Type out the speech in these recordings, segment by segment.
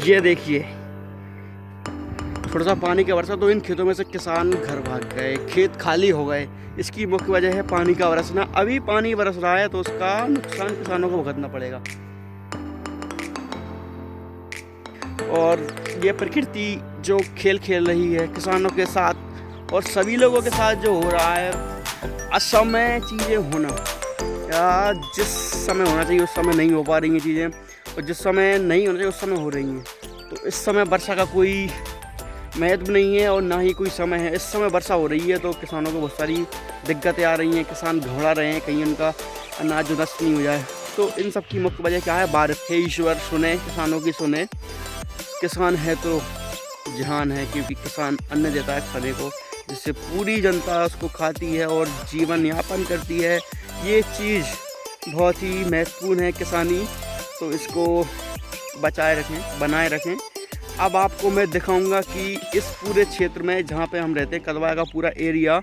ये देखिए थोड़ा सा पानी का बरसा तो इन खेतों में से किसान घर भाग गए, खेत खाली हो गए। इसकी मुख्य वजह है पानी का बरसना। अभी पानी बरस रहा है तो उसका नुकसान किसानों को भुगतना पड़ेगा। और ये प्रकृति जो खेल खेल रही है किसानों के साथ और सभी लोगों के साथ जो हो रहा है, असमय चीज़ें होना या जिस समय होना चाहिए उस समय नहीं हो पा रही हैं चीज़ें, और जिस समय नहीं होना चाहिए उस समय हो रही हैं। तो इस समय वर्षा का कोई महत्व नहीं है और ना ही कोई समय है। इस समय वर्षा हो रही है तो किसानों को बहुत सारी दिक्कतें आ रही हैं, किसान घबरा रहे हैं कहीं उनका अनाज जो नष्ट नहीं हो जाए। तो इन सब की मुख्य वजह क्या है? बारिश। हे ईश्वर सुने, किसानों की सुने। किसान है तो जहान है, क्योंकि किसान अन्न देता है खाने को, जिससे पूरी जनता उसको खाती है और जीवन यापन करती है। ये चीज़ बहुत ही महत्वपूर्ण है किसानी, तो इसको बचाए रखें, बनाए रखें। अब आपको मैं दिखाऊंगा कि इस पूरे क्षेत्र में जहाँ पे हम रहते हैं, कदवा का पूरा एरिया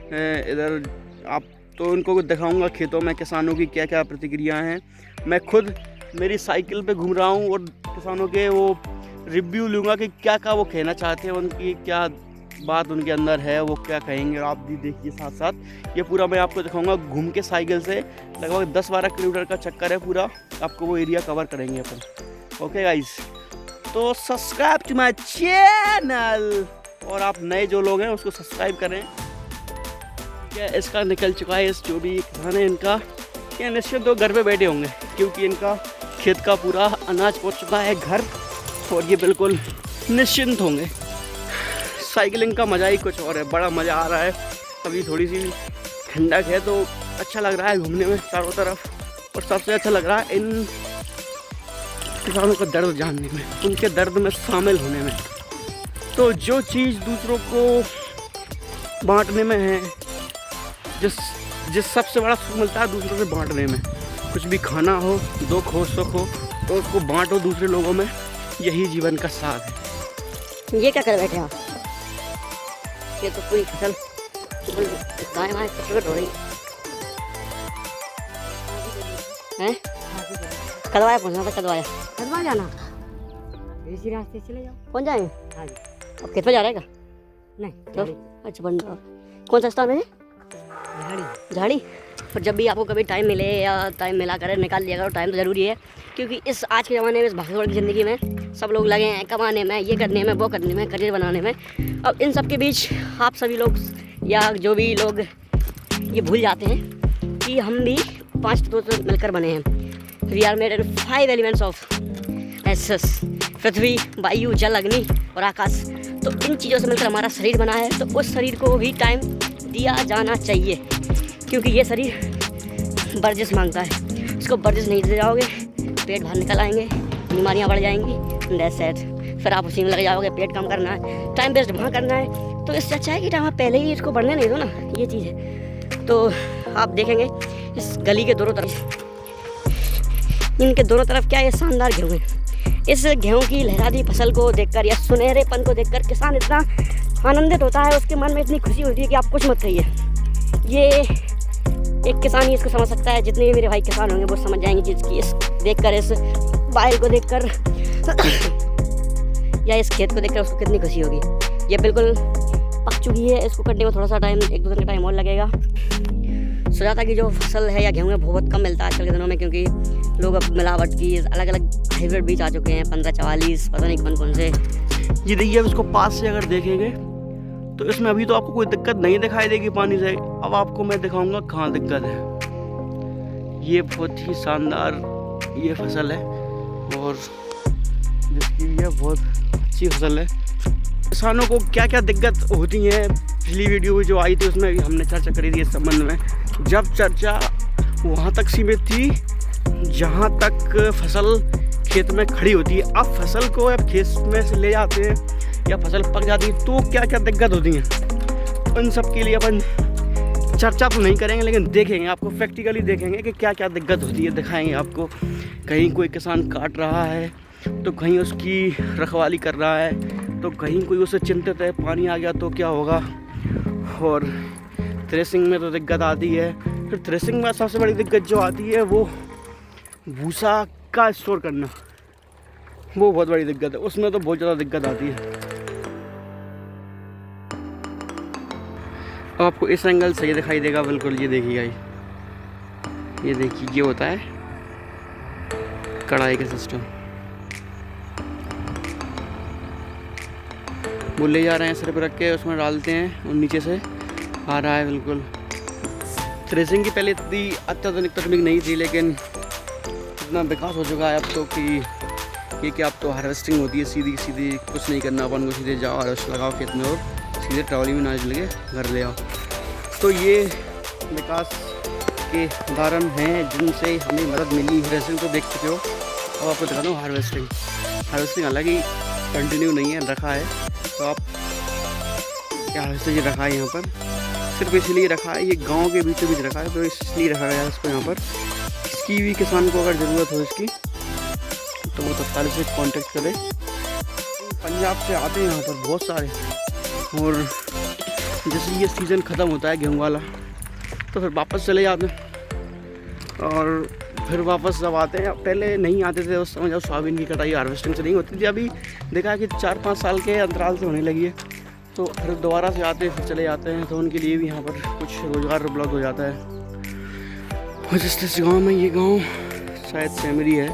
इधर, आप तो उनको दिखाऊंगा खेतों में किसानों की क्या क्या प्रतिक्रिया हैं। मैं खुद मेरी साइकिल पे घूम रहा हूँ और किसानों के वो रिव्यू लूँगा कि क्या क्या वो कहना चाहते हैं, उनकी क्या बात उनके अंदर है, वो क्या कहेंगे। और आप भी देखिए साथ साथ ये पूरा मैं आपको दिखाऊंगा घूम के साइकिल से। लगभग 10-12 किलोमीटर का चक्कर है पूरा, आपको वो एरिया कवर करेंगे अपन। ओके गाइस, तो सब्सक्राइब टू माय चैनल, और आप नए जो लोग हैं उसको सब्सक्राइब करें। क्या इसका निकल चुका है, इस जो भी किसान है इनका, क्या निश्चित तो घर पे बैठे होंगे क्योंकि इनका खेत का पूरा अनाज पहुंच चुका है घर, और ये बिल्कुल निश्चिंत होंगे। साइकिलिंग का मज़ा ही कुछ और है, बड़ा मज़ा आ रहा है। अभी थोड़ी सी ठंडक है तो अच्छा लग रहा है घूमने में चारों तरफ, और सबसे अच्छा लग रहा है इन किसानों का दर्द जानने में, उनके दर्द में शामिल होने में। तो जो चीज़ दूसरों को बांटने में है, जिस सबसे बड़ा सुख मिलता है दूसरों से बांटने में। कुछ भी खाना हो, दुख हो, सुख हो, तो उसको बांटो दूसरे लोगों में, यही जीवन का सार है। ये क्या कर बैठे आप? ये तो पूरी फसल गाय वाय कटकट हो रही है। कदवाया पहुँचना था, कदवा जाना, इसी रास्ते चले जाओ, पहुँच जाएंगे। हाँ जी। अब खेत पे जा रहेगा? नहीं तो अच्छा बंदा कौन सा स्थान है? झाड़ी। और जब भी आपको कभी टाइम मिले या टाइम मिला करे निकाल लिया करो, टाइम तो ज़रूरी है, क्योंकि इस आज के ज़माने में, इस भागदौड़ की ज़िंदगी में सब लोग लगे हैं कमाने में, ये करने में, वो करने में, करियर बनाने में। अब इन सब के बीच आप सभी लोग या जो भी लोग ये भूल जाते हैं कि हम भी 5 तत्वों से मिलकर बने हैं। We are made in 5 elements of एसएस, पृथ्वी, वायु, जल, अग्नि और आकाश। तो इन चीज़ों से मिलकर हमारा शरीर बना है, तो उस शरीर को भी टाइम दिया जाना चाहिए, क्योंकि ये शरीर वर्जिश मांगता है। इसको वर्जिश नहीं दे जाओगे, पेट बाहर निकल आएंगे, बीमारियां बढ़ जाएंगी, दैट्स इट। फिर आप उसी में लग जाओगे, पेट कम करना है, टाइम वेस्ट वहाँ करना है। तो इससे अच्छा है कि टाइम आप पहले ही इसको बढ़ने नहीं दो ना, ये चीज़ है। तो आप देखेंगे इस गली के दोनों तरफ, इनके दोनों तरफ क्या ये शानदार गेहूँ है। इस गेहूँ की लहराती फसल को देखकर या सुनहरेपन को देखकर किसान इतना आनंदित होता है, उसके मन में इतनी खुशी होती है कि आप कुछ मत कहिए। ये एक किसान ही इसको समझ सकता है, जितने भी मेरे भाई किसान होंगे वो समझ जाएंगे जिसकी इस देखकर, इस बाइल को देखकर या इस खेत को देखकर उसको कितनी खुशी होगी। ये बिल्कुल पक चुकी है, इसको कटने में थोड़ा सा टाइम, 1-2 दिन का टाइम और लगेगा। सुजाता की जो फसल है या गेहूँ है बहुत कम मिलता है आजकल के दिनों में, क्योंकि लोग अब मिलावट की अलग अलग हाइब्रिड बीज आ चुके हैं, 1544 पता नहीं कौन कौन से। ये देखिए, अब इसको पास से अगर देखेंगे तो इसमें अभी तो आपको कोई दिक्कत नहीं दिखाई देगी पानी से। अब आपको मैं दिखाऊंगा कहाँ दिक्कत है। ये बहुत ही शानदार ये फसल है और जिसकी भी है बहुत अच्छी फसल है। किसानों को क्या क्या दिक्कत होती हैं, पिछली वीडियो जो आई थी उसमें भी हमने चर्चा करी थी इस संबंध में। जब चर्चा वहाँ तक सीमित थी जहाँ तक फसल खेत में खड़ी होती है। अब फसल को अब खेत में से ले जाते हैं या फसल पक जाती है तो क्या क्या दिक्कत होती हैं, उन सब के लिए अपन चर्चा तो नहीं करेंगे, लेकिन देखेंगे, आपको प्रैक्टिकली देखेंगे कि क्या क्या दिक्कत होती है, दिखाएंगे आपको। कहीं कोई किसान काट रहा है तो कहीं उसकी रखवाली कर रहा है, तो कहीं कोई उससे चिंतित है पानी आ गया तो क्या होगा। और थ्रेसिंग में तो दिक्कत आती है। फिर थ्रेसिंग में सबसे बड़ी दिक्कत जो आती है वो भूसा का स्टोर करना। वो बहुत बड़ी दिक्कत है, उसमें तो बहुत ज़्यादा दिक्कत आती है। अब आपको इस एंगल से ये दिखाई देगा बिल्कुल, ये देखिएगा, ये देखिए, ये होता है कढ़ाई का सिस्टम। वो ले जा रहे हैं, सिर पर रख के उसमें डालते हैं और नीचे से आ रहा है बिल्कुल। थ्रेसिंग की पहले इतनी अत्याधुनिक तकनीक नहीं थी, लेकिन इतना विकास हो चुका है अब तो कि ये क्या, अब तो हार्वेस्टिंग होती है सीधी सीधी, कुछ नहीं करना अपन को, सीधे जाओ हार्वेस्ट लगाओ खेत में और सीधे ट्रॉली में नाच लगे घर ले आओ। तो ये विकास के उदाहरण हैं जिनसे हमें मदद मिली। थ्रेसिंग तो देख चुके हो, अब आपको दिखाता हूँ हार्वेस्टिंग। हार्वेस्टिंग हालांकि कंटिन्यू नहीं है, रखा है, तो आप क्या हार्वेस्टिंग रखा है यहाँ पर, सिर्फ इसलिए रखा है, ये गांव के बीचों बीच रखा है, तो इसलिए रखा गया है इसको यहाँ पर। इसकी भी किसान को अगर ज़रूरत हो इसकी, तो वो तत्काल से कांटेक्ट करें। पंजाब से आते हैं यहाँ पर बहुत सारे, और जैसे ये सीज़न ख़त्म होता है गेहूँ वाला, तो फिर वापस चले जाते हैं। और फिर वापस जब आते हैं, पहले नहीं आते थे उस समय जब सोयाबीन की कटाई हार्वेस्टिंग से नहीं होती थी, अभी देखा है कि 4-5 साल के अंतराल से होने लगी है, तो फिर दोबारा से आते फिर चले जाते हैं, तो उनके लिए भी यहाँ पर कुछ रोज़गार उपलब्ध हो जाता है। और जिस गाँव में, ये गाँव शायद सेमरी है,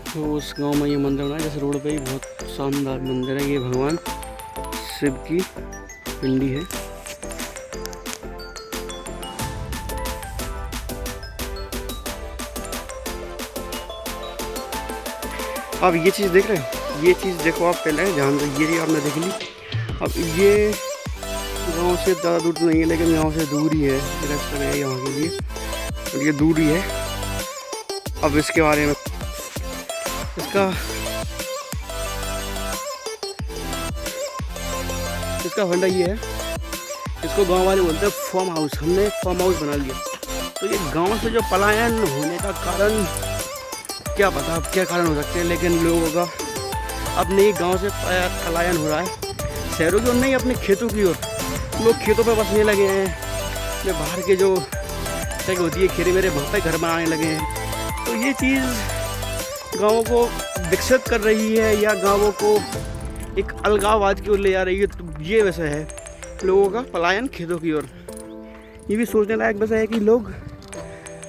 तो उस गांव में ये मंदिर बना है, जैसे रोड पे ही बहुत शानदार मंदिर है। ये भगवान शिव की पिंडी है। अब ये चीज़ देख रहे हैं, ये चीज़ देखो आप पहले ध्यान से, ये चीज़ आपने देख ली। अब ये गांव से ज़्यादा दूर तो नहीं है, लेकिन गांव से दूर ही है, रास्ता है यहाँ के लिए, और ये दूर ही है। अब इसके बारे में, इसका फंडा ये है, इसको गांव वाले बोलते हैं फार्म हाउस। हमने फार्म हाउस बना लिया। तो ये गांव से जो पलायन होने का कारण क्या पता, अब क्या कारण हो सकते हैं, लेकिन लोगों का अपने ही गांव से पलायन हो रहा है शहरों की ओर नहीं, अपने खेतों की ओर। लोग खेतों पर बसने लगे हैं, अपने बाहर के जो जगह होती है खेती मेरे, वहाँ पे घर बनाने लगे हैं। तो ये चीज़ गाँवों को विकसित कर रही है या गाँवों को एक अलगाववाद की ओर ले जा रही है। तो ये वैसा है लोगों का पलायन खेतों की ओर। ये भी सोचने लायक वैसा है कि लोग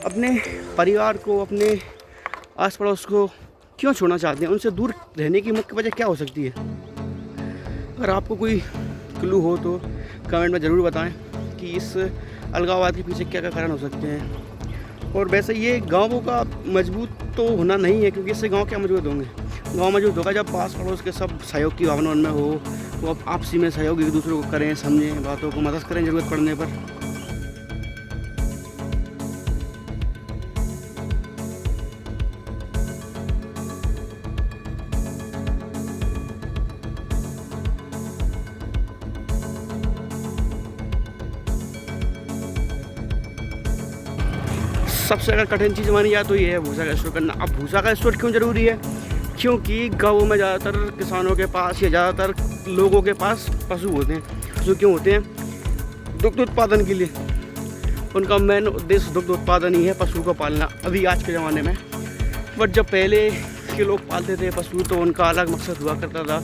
अपने परिवार को, अपने आस पड़ोस को क्यों छोड़ना चाहते हैं, उनसे दूर रहने की मुख्य वजह क्या हो सकती है। अगर आपको कोई क्लू हो तो कमेंट में ज़रूर बताएं कि इस अलगाववाद के पीछे क्या क्या कारण हो सकते हैं। और वैसे ये गाँवों का मजबूत तो होना नहीं है, क्योंकि इससे गाँव क्या मजबूत होंगे। गाँव मजबूत होगा जब पास पड़ोस के सब सहयोग की भावना उनमें हो, वो आपसी में सहयोग एक दूसरे को करें, समझें, बातों को मदद करें ज़रूरत पड़ने पर। सबसे अगर कठिन चीज़ मानी जाए तो ये है भूसा का स्टोर करना। अब भूसा का स्टोर क्यों ज़रूरी है? क्योंकि गाँवों में ज़्यादातर किसानों के पास या ज़्यादातर लोगों के पास पशु होते हैं। पशु क्यों होते हैं? दुग्ध उत्पादन के लिए। उनका मेन उद्देश्य दुग्ध उत्पादन ही है, पशु को पालना अभी आज के ज़माने में। बट जब पहले के लोग पालते थे पशु, तो उनका अलग मकसद हुआ करता था,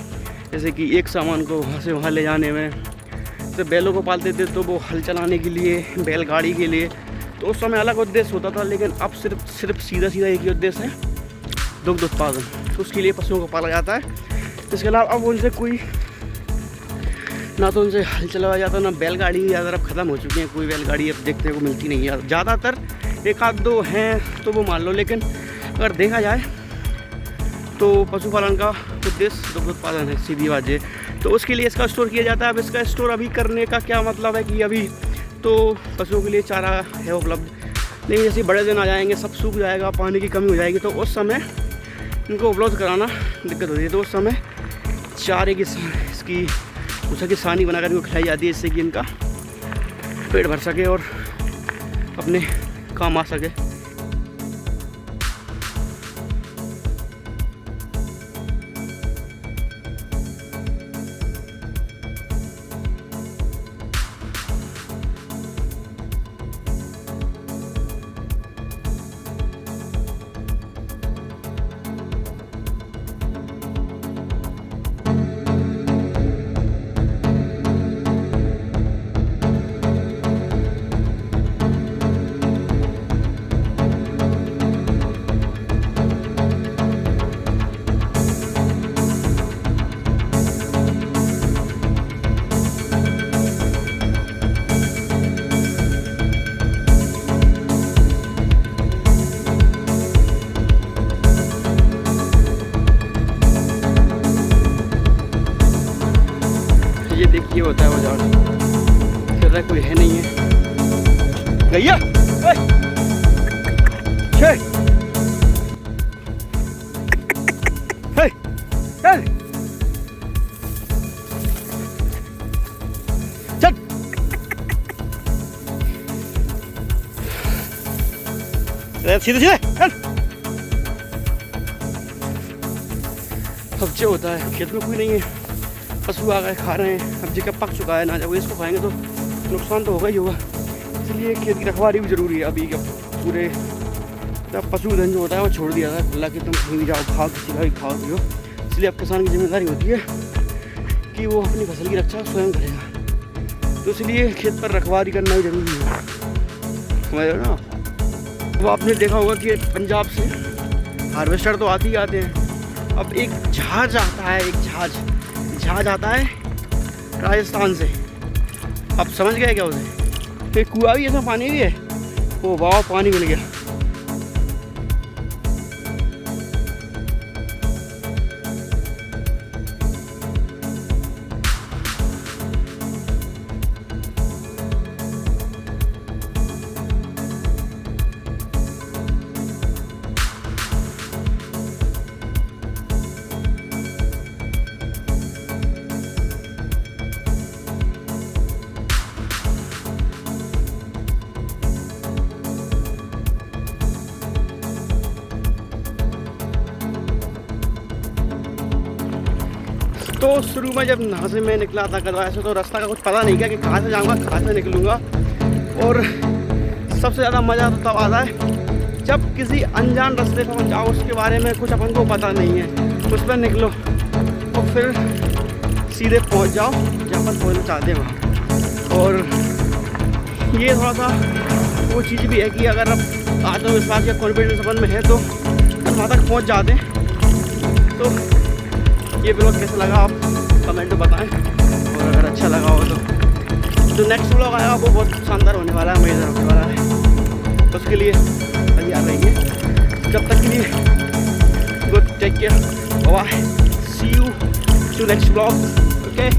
जैसे कि एक सामान को वहाँ से वहाँ ले जाने में। तो बैलों को पालते थे तो वो हल चलाने के लिए, बैलगाड़ी के लिए, तो उस समय अलग उद्देश्य होता था। लेकिन अब सिर्फ सीधा एक ही उद्देश्य है, दुग्ध उत्पादन। तो उसके लिए पशुओं को पाला जाता है। इसके अलावा अब उनसे कोई ना तो उनसे हल चलाया जाता, ना बैलगाड़ी ज़्यादातर अब ख़त्म हो चुकी हैं। कोई बैलगाड़ी अब देखने को मिलती नहीं है। ज़्यादातर एक आध दो हैं तो वो मान लो, लेकिन अगर देखा जाए तो पशुपालन का उद्देश्य दुग्ध उत्पादन है, सीधी बात है। तो उसके लिए इसका स्टोर किया जाता है। अब इसका स्टोर अभी करने का क्या मतलब है कि अभी तो पशुओं के लिए चारा है उपलब्ध, लेकिन जैसे बड़े दिन आ जाएंगे, सब सूख जाएगा, पानी की कमी हो जाएगी, तो उस समय इनको उपलब्ध कराना दिक्कत होती है। तो उस समय चारे की इसकी भूसा की सानी बनाकर इनको खिलाई जाती है, जिससे कि इनका पेट भर सके और अपने काम आ सके। ये होता है वो झाड़। फिर रहा कोई है नहीं है। गैया ओए छे हे चल चल सीधे सीधे चल। अब जो होता है खेत में कोई नहीं है, पशु आ गए खा रहे हैं। अब जी पक चुका है ना, जब इसको खाएंगे तो नुकसान तो होगा ही होगा। इसलिए खेत की रखवाली भी ज़रूरी है। अभी जब पूरे तब पशुधन जो होता है वो छोड़ दिया था खुला कि तुम कहीं भी जाओ खाओ, किसी का भी खाओ पियो। इसलिए अब किसान की जिम्मेदारी होती है कि वो अपनी फसल की रक्षा स्वयं करेगा। तो इसलिए खेत पर रखवाली करना भी जरूरी है, समझ रहे हो ना। वो आपने देखा होगा कि पंजाब से हार्वेस्टर तो आते ही आते हैं। अब एक जहाज आता है, एक जहाज आता है राजस्थान से। अब समझ गए क्या उसे? फिर कुआं भी ऐसा पानी भी है, वो वाह पानी मिल गया। तो शुरू में जब यहाँ से मैं निकला था कदवा से, तो रास्ता का कुछ पता नहीं किया कि कहाँ से जाऊँगा, कहाँ से निकलूँगा। और सबसे ज़्यादा मज़ा तो तब आता है जब किसी अनजान रास्ते पर जाओ, उसके बारे में कुछ अपन को पता नहीं है, उस पर निकलो और फिर सीधे पहुँच जाओ जहाँ पर पहुँचना चाहते हैं वहाँ। और ये थोड़ा सा वो चीज़ भी है कि अगर अब आत्मविश्वास या कॉन्फिडेंस अपन में है तो वहाँ तक पहुँच जाते हैं। तो ये ब्लॉग कैसा लगा आप कमेंट में बताएं, और अगर अच्छा लगा हो तो जो नेक्स्ट ब्लॉग आएगा वो बहुत शानदार होने वाला है, मज़ेदार होने वाला है। तो उसके लिए तैयार रहिए। जब तक के लिए good take care, bye, see you to next blog, okay.